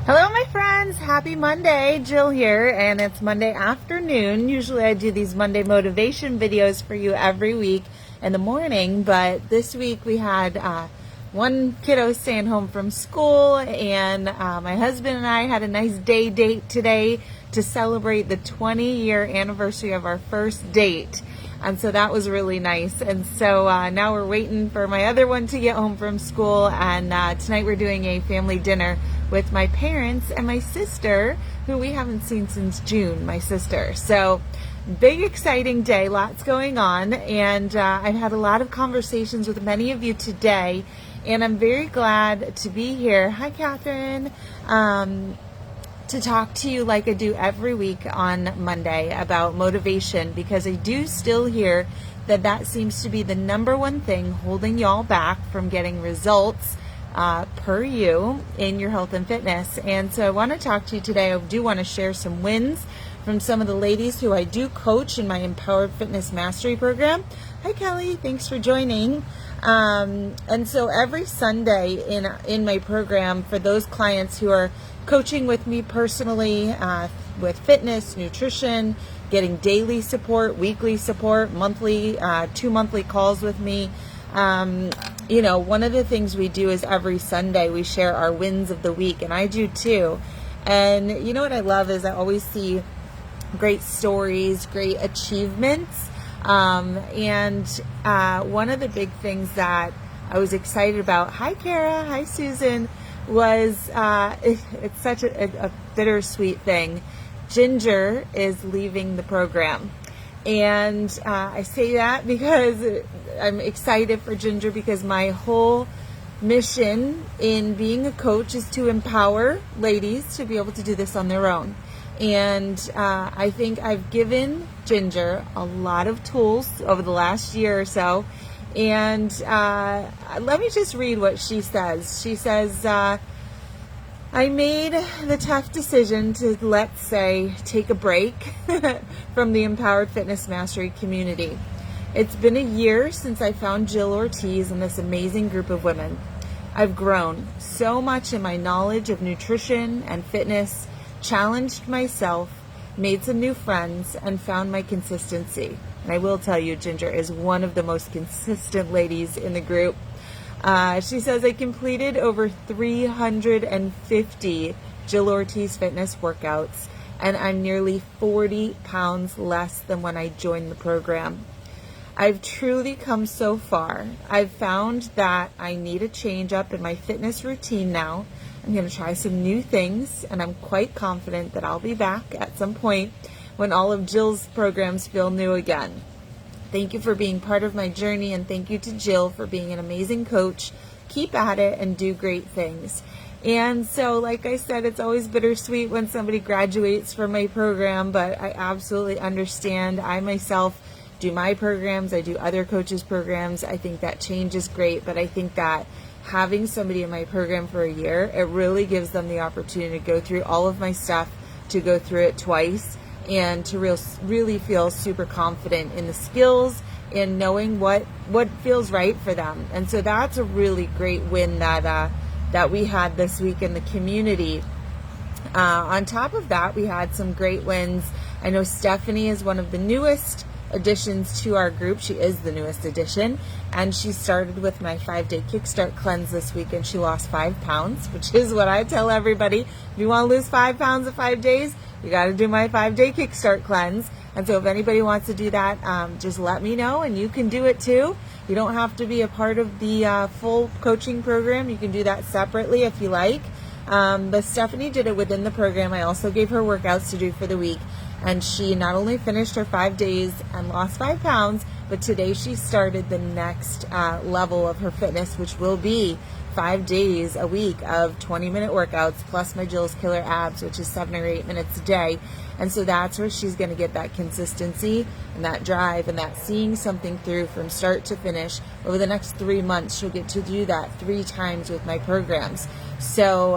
Hello, my friends. Happy Monday. Jill here, and it's Monday afternoon. Usually I do these Monday motivation videos for you every week in the morning, but this week we had one kiddo staying home from school, and my husband and I had a nice day date today to celebrate the 20-year anniversary of our first date. And so that was really nice. And so now we're waiting for my other one to get home from school. And tonight we're doing a family dinner with my parents and my sister, who we haven't seen since June, my sister. So big, exciting day, lots going on. And I've had a lot of conversations with many of you today. And I'm very glad to be here. Hi, Catherine. To talk to you like I do every week on Monday about motivation, because I do still hear that seems to be the number one thing holding y'all back from getting results per you in your health and fitness. And so I want to talk to you today. I do want to share some wins from some of the ladies who I do coach in my Empowered Fitness Mastery program. Hi, Kelly. Thanks for joining. And so every Sunday in my program, for those clients who are coaching with me personally with fitness, nutrition, getting daily support, weekly support, monthly, 2 monthly calls with me. One of the things we do is every Sunday we share our wins of the week, and I do too. And you know what I love is I always see great stories, great achievements. And one of the big things that I was excited about, hi Kara, hi Susan, was it's such a bittersweet thing. Ginger is leaving the program. And I say that because I'm excited for Ginger, because my whole mission in being a coach is to empower ladies to be able to do this on their own. And I think I've given Ginger a lot of tools over the last year or so. And let me just read what she says. She says, I made the tough decision to, let's say, take a break from the Empowered Fitness Mastery community. It's been a year since I found Jill Ortiz and this amazing group of women. I've grown so much in my knowledge of nutrition and fitness, challenged myself, made some new friends, and found my consistency. And I will tell you, Ginger is one of the most consistent ladies in the group. She says, I completed over 350 Jill Ortiz fitness workouts, and I'm nearly 40 pounds less than when I joined the program. I've truly come so far. I've found that I need a change up in my fitness routine now. I'm going to try some new things, and I'm quite confident that I'll be back at some point when all of Jill's programs feel new again. Thank you for being part of my journey, and thank you to Jill for being an amazing coach. Keep at it and do great things. And so, like I said, it's always bittersweet when somebody graduates from my program, but I absolutely understand. I myself do my programs. I do other coaches' programs. I think that change is great, but I think that having somebody in my program for a year, it really gives them the opportunity to go through all of my stuff, to go through it twice, and to really feel super confident in the skills and knowing what feels right for them. And so that's a really great win that we had this week in the community. On top of that, we had some great wins. I know Stephanie is one of the newest additions to our group. She is the newest addition, and she started with my 5-day kickstart cleanse this week, and she lost 5 pounds, which is what I tell everybody. If you want to lose 5 pounds in 5 days, you got to do my 5-day kickstart cleanse. And so if anybody wants to do that, just let me know, and you can do it too. You don't have to be a part of the full coaching program. You can do that separately if you like. But Stephanie did it within the program. I also gave her workouts to do for the week. And she not only finished her 5 days and lost 5 pounds, but today she started the next level of her fitness, which will be 5 days a week of 20-minute workouts, plus my Jill's Killer Abs, which is 7 or 8 minutes a day. And so that's where she's going to get that consistency and that drive and that seeing something through from start to finish. Over the next 3 months, she'll get to do that 3 times with my programs. So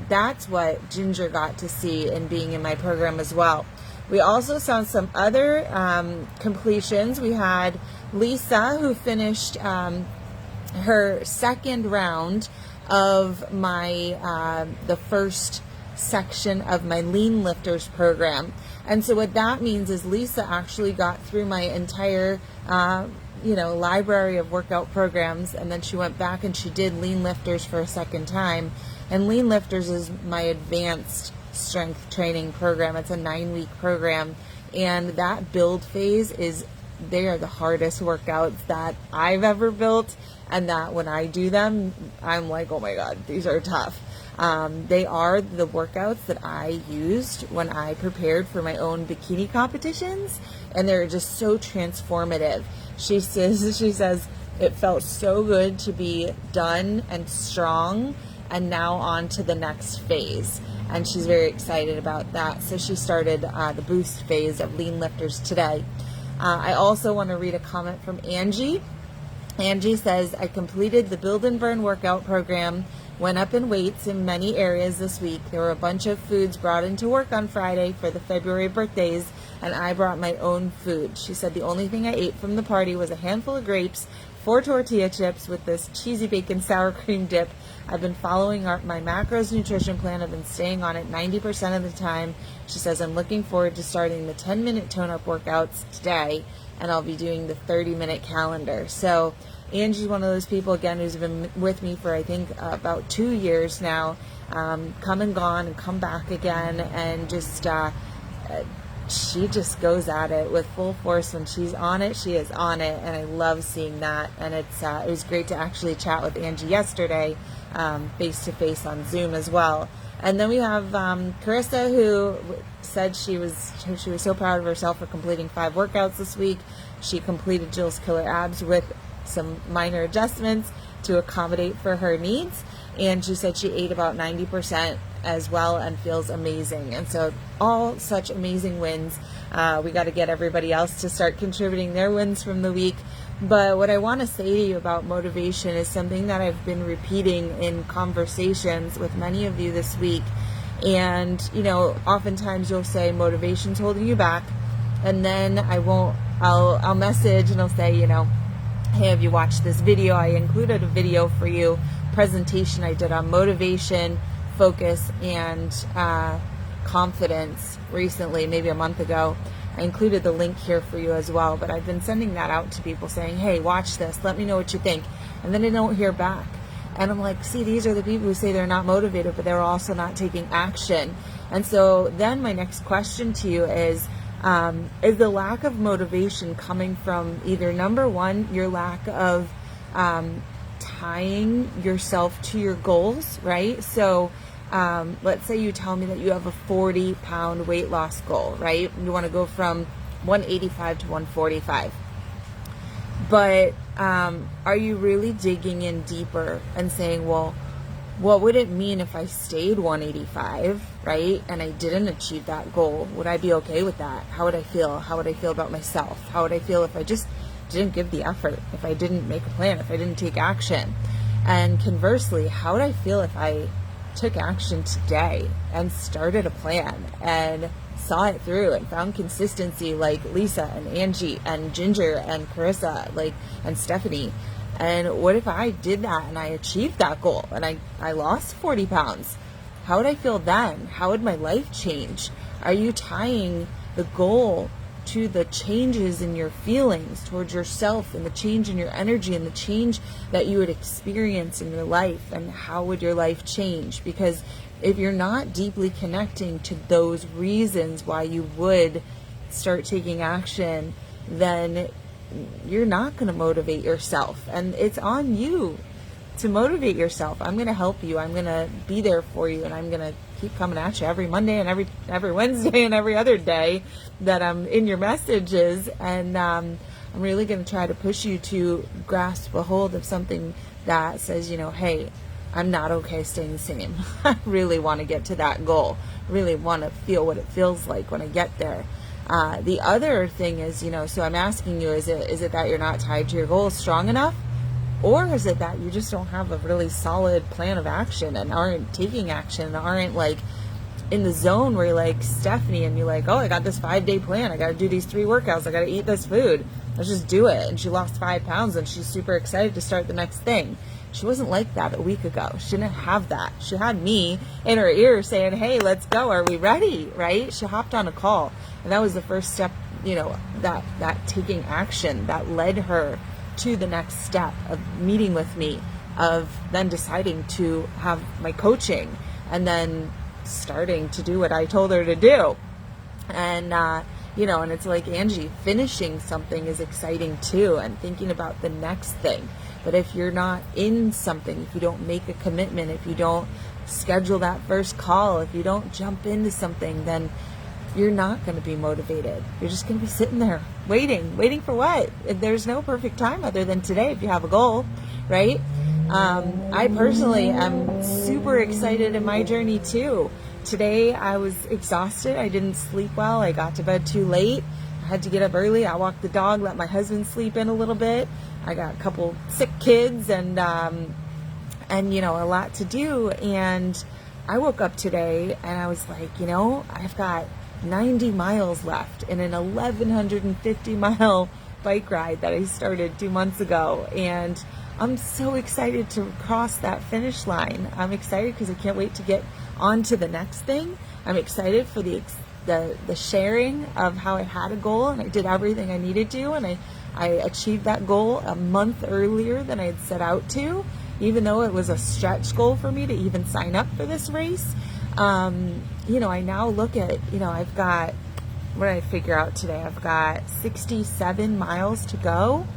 that's what Ginger got to see in being in my program as well. We also saw some other completions. We had Lisa, who finished her second round of my the first section of my Lean Lifters program. And so what that means is Lisa actually got through my entire library of workout programs, and then she went back and she did Lean Lifters for a second time. And Lean Lifters is my advanced strength training program. It's a 9-week program, and that build phase they are the hardest workouts that I've ever built, and that when I do them, I'm like, oh my God, these are tough. They are the workouts that I used when I prepared for my own bikini competitions, and they're just so transformative. She says it felt so good to be done and strong, and now on to the next phase. And she's very excited about that. So she started the boost phase of Lean Lifters today. I also want to read a comment from Angie. Angie says, I completed the Build and Burn workout program, went up in weights in many areas this week. There were a bunch of foods brought into work on Friday for the February birthdays, and I brought my own food. She said the only thing I ate from the party was a handful of grapes, 4 tortilla chips with this cheesy bacon sour cream dip. I've been following my macros nutrition plan. I've been staying on it 90% of the time. She says, I'm looking forward to starting the 10-minute tone-up workouts today, and I'll be doing the 30-minute calendar. So Angie's one of those people, again, who's been with me for, I think, about 2 years now, come and gone and come back again, and just she just goes at it with full force. When she's on it, she is on it, and I love seeing that. And it was great to actually chat with Angie yesterday, face-to-face on Zoom as well. And then we have Carissa, who said she was so proud of herself for completing 5 workouts this week. She completed Jill's Killer Abs with some minor adjustments to accommodate for her needs, and she said she ate about 90% as well and feels amazing. And so all such amazing wins. We got to get everybody else to start contributing their wins from the week. But what I want to say to you about motivation is something that I've been repeating in conversations with many of you this week. And, oftentimes you'll say motivation's holding you back, and then I'll message and I'll say, hey, have you watched this video? I included a video for you, presentation I did on motivation, focus, and confidence recently, maybe a month ago. I included the link here for you as well, but I've been sending that out to people saying, hey, watch this, let me know what you think. And then I don't hear back. And I'm like, see, these are the people who say they're not motivated, but they're also not taking action. And so then my next question to you is the lack of motivation coming from either, number one, your lack of tying yourself to your goals, right? So let's say you tell me that you have a 40-pound weight loss goal, right? You want to go from 185 to 145. But are you really digging in deeper and saying, well, what would it mean if I stayed 185, right? And I didn't achieve that goal? Would I be okay with that? How would I feel? How would I feel about myself? How would I feel if I just didn't give the effort, if I didn't make a plan, if I didn't take action? And conversely, how would I feel if I took action today and started a plan and saw it through and found consistency like Lisa and Angie and Ginger and Carissa, and Stephanie? And what if I did that and I achieved that goal and I lost 40 pounds? How would I feel then? How would my life change? Are you tying the goal to the changes in your feelings towards yourself, and the change in your energy, and the change that you would experience in your life? And how would your life change? Because if you're not deeply connecting to those reasons why you would start taking action, then you're not going to motivate yourself. And it's on you to motivate yourself. I'm going to help you. I'm going to be there for you, and I'm going to keep coming at you every Monday and every Wednesday and every other day that I'm in your messages. And I'm really going to try to push you to grasp a hold of something that says, hey, I'm not okay staying the same. I really want to get to that goal. I really want to feel what it feels like when I get there. The other thing is, so I'm asking you, is it that you're not tied to your goals strong enough? Or is it that you just don't have a really solid plan of action and aren't taking action and aren't in the zone where you're like Stephanie and you're like, oh, I got this 5-day plan. I got to do these 3 workouts. I got to eat this food. Let's just do it. And she lost 5 pounds and she's super excited to start the next thing. She wasn't like that a week ago. She didn't have that. She had me in her ear saying, hey, let's go. Are we ready? Right? She hopped on a call. And that was the first step, that taking action that led her to the next step of meeting with me, of then deciding to have my coaching, and then starting to do what I told her to do. And, and it's like, Angie, finishing something is exciting too, and thinking about the next thing. But if you're not in something, if you don't make a commitment, if you don't schedule that first call, if you don't jump into something, then you're not going to be motivated. You're just going to be sitting there waiting for what? There's no perfect time other than today if you have a goal, right? I personally am super excited in my journey too. Today I was exhausted. I didn't sleep well. I got to bed too late. I had to get up early. I walked the dog, let my husband sleep in a little bit. I got a couple sick kids and a lot to do. And I woke up today and I was like, I've got 90 miles left in an 1,150 mile bike ride that I started 2 months ago. And I'm so excited to cross that finish line. I'm excited because I can't wait to get on to the next thing. I'm excited for the sharing of how I had a goal and I did everything I needed to, and I achieved that goal a month earlier than I had set out to, even though it was a stretch goal for me to even sign up for this race. I now look at, I've got, what did I figure out today? I've got 67 miles to go,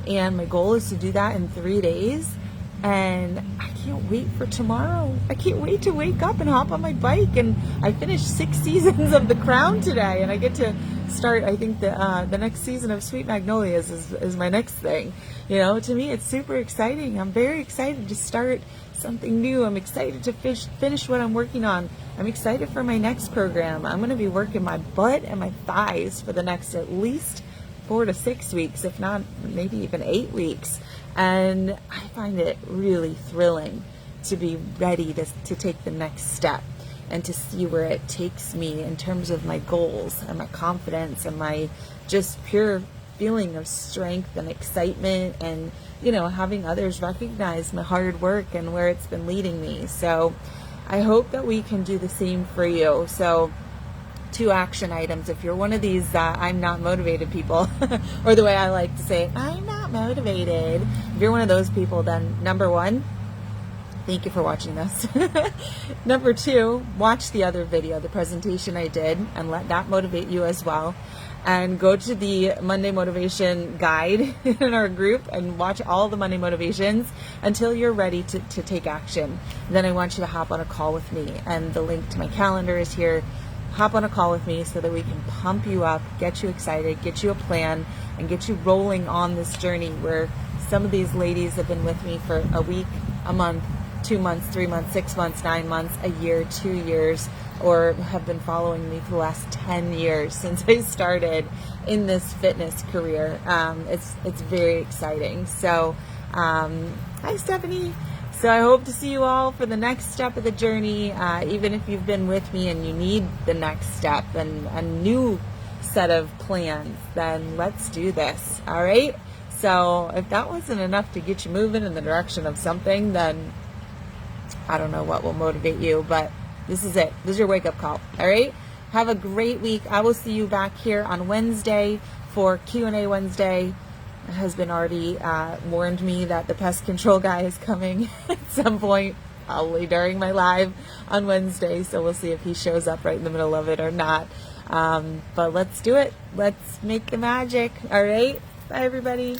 and my goal is to do that in 3 days. And I can't wait for tomorrow. I can't wait to wake up and hop on my bike. And I finished 6 seasons of The Crown today, and I get to start, I think, the next season of Sweet Magnolias is my next thing. To me, it's super exciting. I'm very excited to start something new. I'm excited to finish what I'm working on. I'm excited for my next program. I'm going to be working my butt and my thighs for the next at least 4 to 6 weeks, if not maybe even 8 weeks. And I find it really thrilling to be ready to take the next step and to see where it takes me in terms of my goals and my confidence and my just pure feeling of strength and excitement, and having others recognize my hard work and where it's been leading me. So I hope that we can do the same for you. So 2 action items. If you're one of these I'm not motivated people, or the way I like to say it, I'm not motivated. If you're one of those people, then number 1, thank you for watching this. Number 2, watch the other video, the presentation I did, and let that motivate you as well. And go to the Monday Motivation Guide in our group and watch all the Monday motivations until you're ready to take action. Then I want you to hop on a call with me, and the link to my calendar is here. Hop on a call with me so that we can pump you up, get you excited, get you a plan, and get you rolling on this journey where some of these ladies have been with me for a week, a month, 2 months, 3 months, 6 months, 9 months, a year, 2 years, or have been following me for the last 10 years since I started in this fitness career. It's very exciting. So, hi Stephanie. So I hope to see you all for the next step of the journey. Even if you've been with me and you need the next step and a new set of plans, then let's do this. All right. So if that wasn't enough to get you moving in the direction of something, then I don't know what will motivate you, but this is it. This is your wake-up call. All right? Have a great week. I will see you back here on Wednesday for Q&A Wednesday. My husband already warned me that the pest control guy is coming at some point, probably during my live on Wednesday, so we'll see if he shows up right in the middle of it or not. But let's do it. Let's make the magic. All right? Bye, everybody.